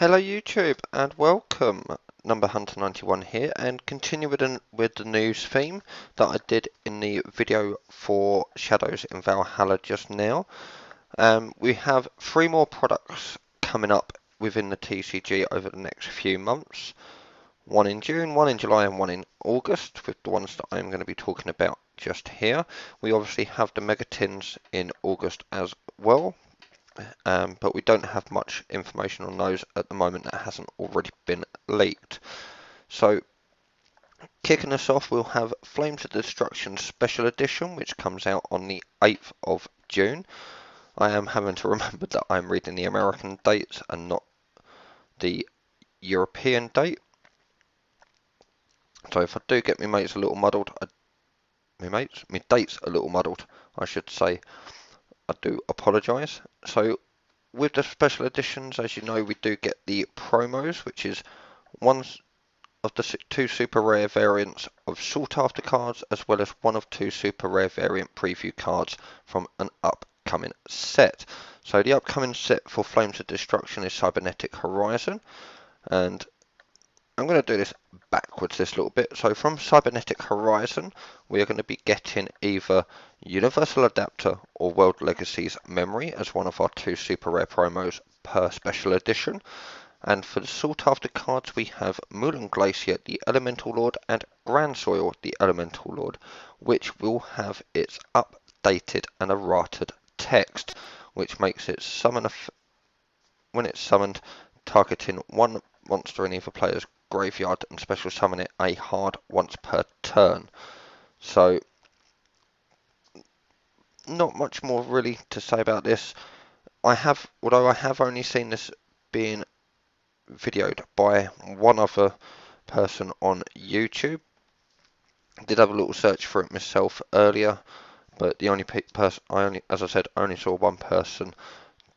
Hello YouTube and welcome. Number Hunter 91 here, and continue with the news theme that I did in the video for Shadows in Valhalla just now. We have 3 more products coming up within the TCG over the next few months. One in June, one in July and one in August, with the ones that I'm going to be talking about just here. We obviously have the Mega Tins in August as well. But we don't have much information on those at the moment that hasn't already been leaked. So, kicking us off, we'll have Flames of Destruction Special Edition, which comes out on the 8th of June. I am having to remember that I'm reading the American dates and not the European date. So if I do get my dates a little muddled, I should say, I do apologise. So with the special editions, as you know, we do get the promos, which is one of the 2 super rare variants of sought after cards, as well as one of 2 super rare variant preview cards from an upcoming set. So the upcoming set for Flames of Destruction is Cybernetic Horizon, and I'm going to do this backwards this little bit. So from Cybernetic Horizon, we are going to be getting either Universal Adapter or World Legacy's Memory as one of our 2 super rare promos per special edition. And for the sought after cards, we have Mulan Glacier, the Elemental Lord, and Grand Soil, the Elemental Lord, which will have its updated and errated text, which makes it when it's summoned, targeting one monster in either player's graveyard and special summon it a hard once per turn. So, not much more really to say about this. Although I have only seen this being videoed by one other person on YouTube. I did have a little search for it myself earlier, but the only person as I said, only saw one person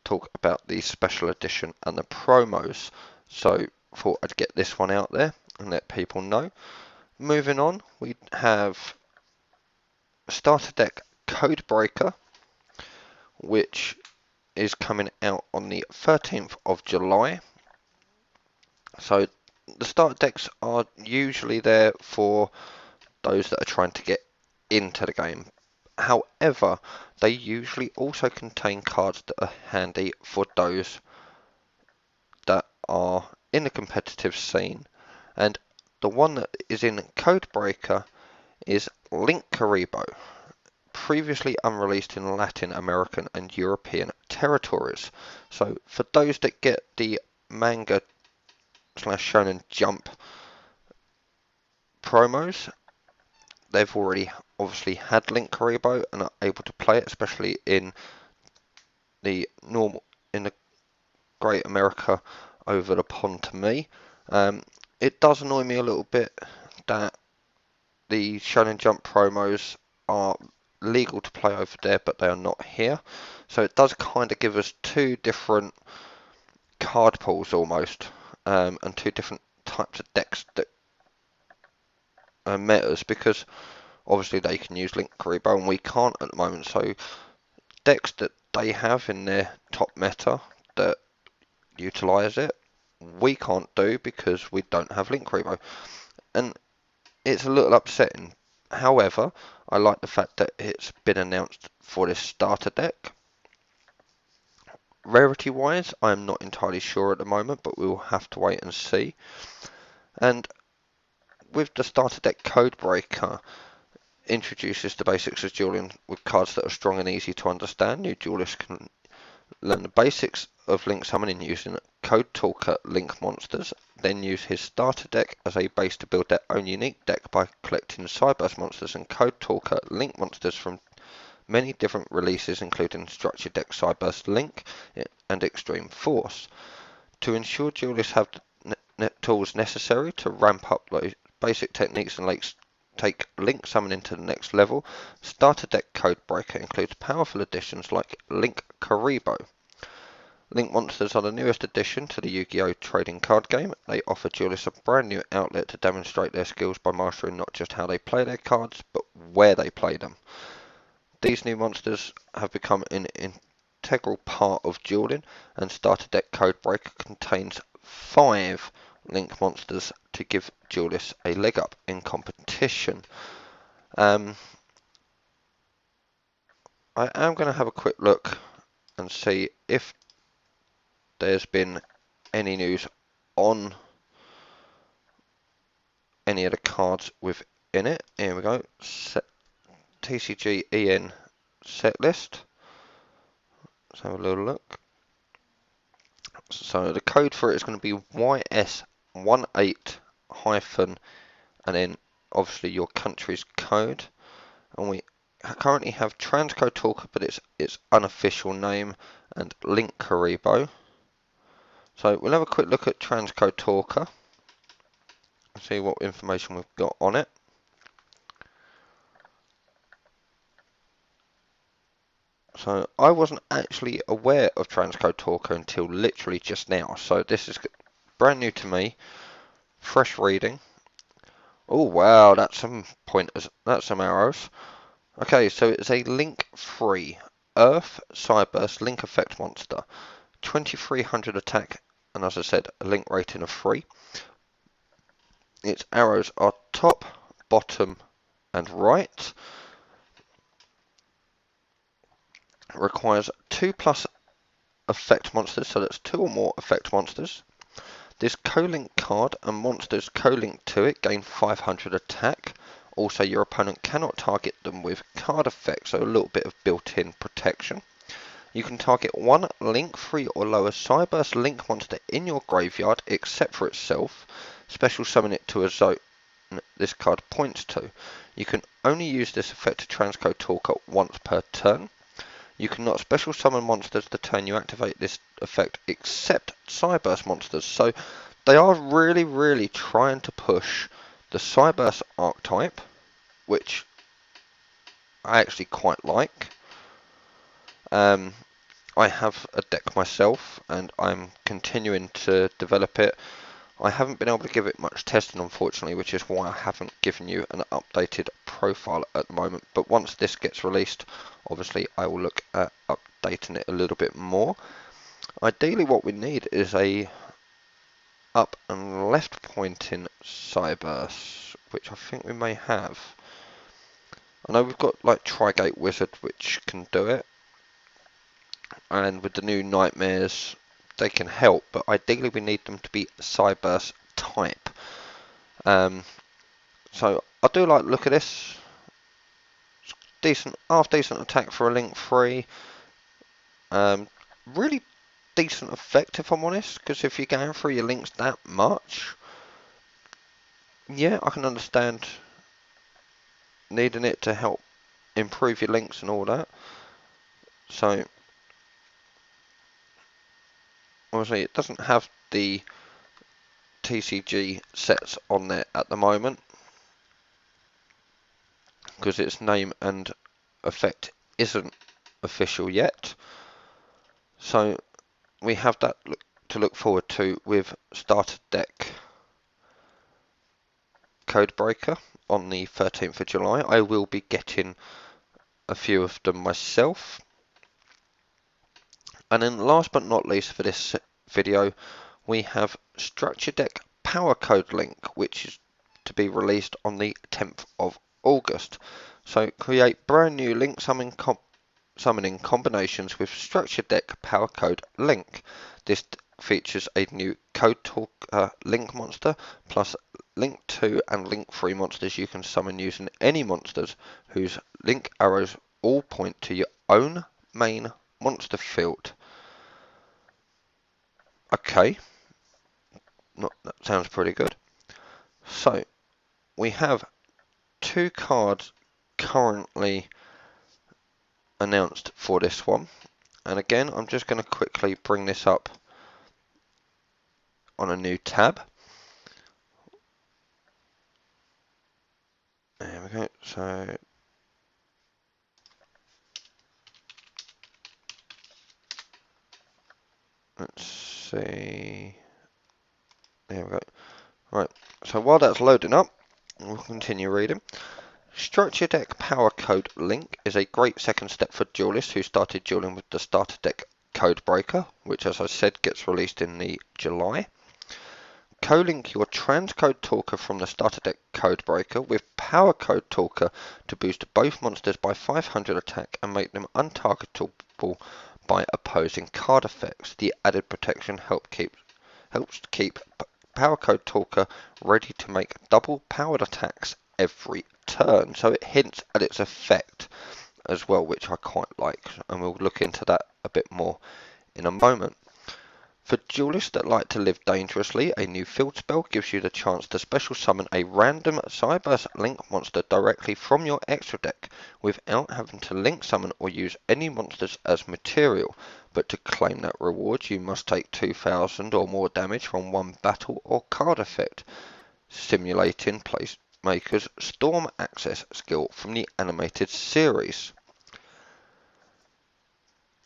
talk about the special edition and the promos. So thought I'd get this one out there and let people know. Moving on, we have starter deck Codebreaker, which is coming out on the 13th of July. So the starter decks are usually there for those that are trying to get into the game. However, they usually also contain cards that are handy for those that are in the competitive scene. And the one that is in Codebreaker is Link Karibo, previously unreleased in Latin American and European territories. So for those that get the manga / Shonen Jump promos, they've already obviously had Link Karibo and are able to play it, especially in the Great America over the pond to me. It does annoy me a little bit that the Shonen Jump promos are legal to play over there, but they are not here. So it does kind of give us 2 different card pools almost, and 2 different types of decks that metas, because obviously they can use Link Karibo and we can't at the moment. So decks that they have in their top meta that utilise it, we can't do because we don't have Link Karibo. And it's a little upsetting. However, I like the fact that it's been announced for this starter deck. Rarity wise, I am not entirely sure at the moment, but we'll have to wait and see. And with the starter deck, Codebreaker introduces the basics of dueling with cards that are strong and easy to understand. New duelists can learn the basics of Link summoning using Code Talker Link monsters, then use his starter deck as a base to build their own unique deck by collecting Cyburst monsters and Code Talker Link monsters from many different releases, including Structure Deck Cyburst Link and Extreme Force. To ensure duelists have the tools necessary to ramp up those basic techniques and take Link summoning to the next level, starter deck Codebreaker includes powerful additions like Link Karibo. Link monsters are the newest addition to the Yu-Gi-Oh! Trading card game. They offer duelists a brand new outlet to demonstrate their skills by mastering not just how they play their cards, but where they play them. These new monsters have become an integral part of dueling, and starter deck Codebreaker contains 5 link monsters to give duelists a leg up in competition. I am going to have a quick look and see if there's been any news on any of the cards within it. Here we go. TCG EN set list. Let's have a little look. So the code for it is going to be YS18 hyphen and then obviously your country's code. And we currently have Transcode Talker, but its unofficial name, and Link Karibo. So we'll have a quick look at Transcode Talker and see what information we've got on it. So I wasn't actually aware of Transcode Talker until literally just now. So this is brand new to me, fresh reading. Oh wow, that's some pointers, that's some arrows. Okay, so it's a link free Earth Cyburst link effect monster. 2300 attack, and as I said, a link rating of 3. Its arrows are top, bottom, and right. It requires 2+ effect monsters, so that's 2 or more effect monsters. This co-link card and monsters co-linked to it gain 500 attack. Also, your opponent cannot target them with card effects, so a little bit of built-in protection. You can target one link 3 or lower Cyburst link monster in your graveyard except for itself. Special summon it to a zone this card points to. You can only use this effect to Transcode Talker once per turn. You cannot special summon monsters the turn you activate this effect except Cyburst monsters. So they are really trying to push the Cyburst archetype, which I actually quite like. I have a deck myself and I'm continuing to develop it. I haven't been able to give it much testing, unfortunately, which is why I haven't given you an updated profile at the moment. But once this gets released, obviously I will look at updating it a little bit more. Ideally what we need is a up and left pointing Cyburst, which I think we may have. I know we've got like Trigate Wizard, which can do it. And with the new Nightmares, they can help, but ideally we need them to be Cyburst type. So I do like the look at this. Decent, half decent attack for a link 3. Really decent effect, if I'm honest, because if you're going through your links that much, yeah, I can understand needing it to help improve your links and all that. So obviously it doesn't have the TCG sets on there at the moment because its name and effect isn't official yet. So we have that to look forward to with starter deck Codebreaker on the 13th of July. I will be getting a few of them myself. And then last but not least for this video, we have Structure Deck Powercode link, which is to be released on the 10th of August. So create brand new link summoning combinations with Structure Deck Powercode link. This features a new Code Talker link monster plus link 2 and link 3 monsters you can summon using any monsters whose link arrows all point to your own main monster field. Okay, that sounds pretty good. So we have 2 cards currently announced for this one, and again I'm just going to quickly bring this up on a new tab. There we go. So let's see. There we go. Right, so while that's loading up, we'll continue reading. Structure Deck Powercode link is a great second step for duelists who started dueling with the starter deck Codebreaker, which as I said gets released in the July. Co-link your transcode talker from the starter deck Codebreaker with Powercode talker to boost both monsters by 500 attack and make them untargetable by opposing card effects. The added protection helps keep Powercode talker ready to make double powered attacks every turn. So it hints at its effect as well, which I quite like, and we'll look into that a bit more in a moment. For duelists that like to live dangerously, a new field spell gives you the chance to special summon a random Cyberse Link monster directly from your extra deck without having to link summon or use any monsters as material. But to claim that reward, you must take 2000 or more damage from one battle or card effect, simulating Placemaker's Storm Access skill from the animated series.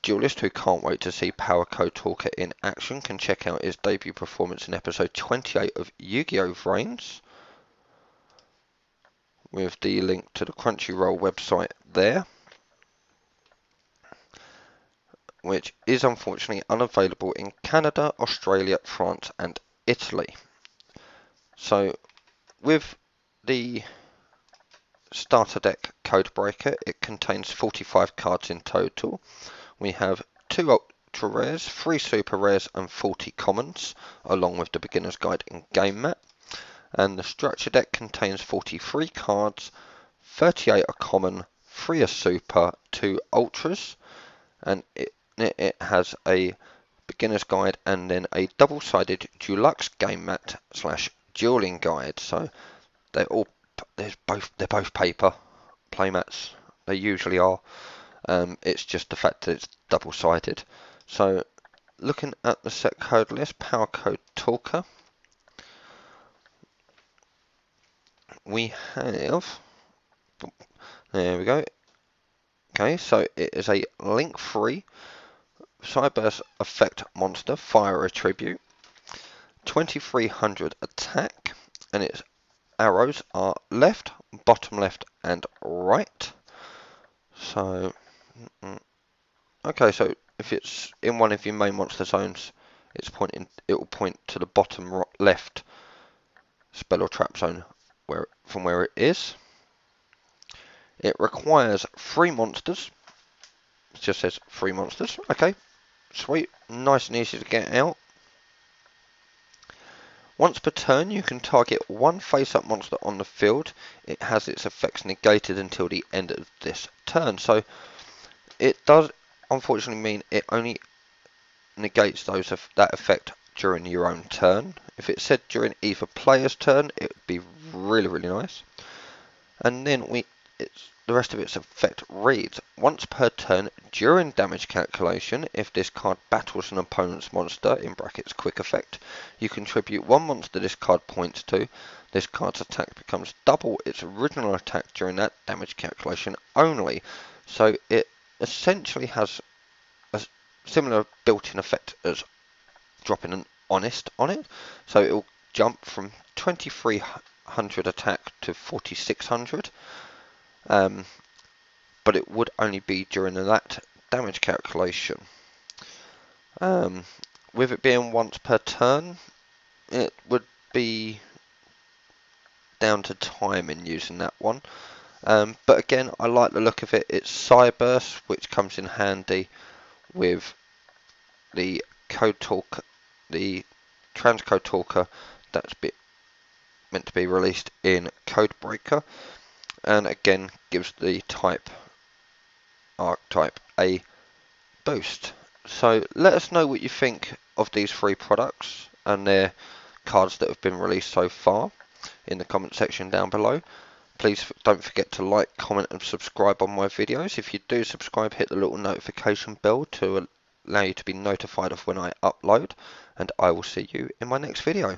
Duelists who can't wait to see Powercode Talker in action can check out his debut performance in episode 28 of Yu-Gi-Oh! Vrains, with the link to the Crunchyroll website there, which is unfortunately unavailable in Canada, Australia, France and Italy. So with the starter deck Codebreaker, it contains 45 cards in total. We have 2 ultra rares, 3 super rares and 40 commons, along with the beginner's guide and game mat. And the structure deck contains 43 cards, 38 are common, 3 are super, 2 ultras, and it has a beginner's guide and then a double-sided deluxe game mat / dueling guide. So they're both paper playmats. They usually are. It's just the fact that it's double-sided. So looking at the set code list, Powercode Talker, we have, there we go. Okay, so it is a link-free Cyberse effect monster, fire attribute, 2300 attack, and its arrows are left, bottom left, and right. So, okay, so if it's in one of your main monster zones, it will point to the bottom left spell or trap zone from where it is. It requires 3 monsters. It just says 3 monsters. Okay, sweet, nice and easy to get out. Once per turn, you can target one face-up monster on the field. It has its effects negated until the end of this turn. So it does unfortunately mean it only negates that effect during your own turn. If it said during either player's turn, it would be really, really nice. And then the rest of its effect reads: once per turn during damage calculation, if this card battles an opponent's monster in brackets quick effect, you contribute 1 monster this card points to. This card's attack becomes double its original attack during that damage calculation only. So it essentially has a similar built-in effect as dropping an honest on it. So it will jump from 2300 attack to 4600. But it would only be during that damage calculation. With it being once per turn, it would be down to timing using that one. But again, I like the look of it. It's Cyberse, which comes in handy with the the transcode talker that's meant to be released in Codebreaker, and again gives the archetype a boost. So let us know what you think of these 3 products and their cards that have been released so far in the comment section down below. Please don't forget to like, comment and subscribe on my videos. If you do subscribe, hit the little notification bell to allow you to be notified of when I upload, and I will see you in my next video.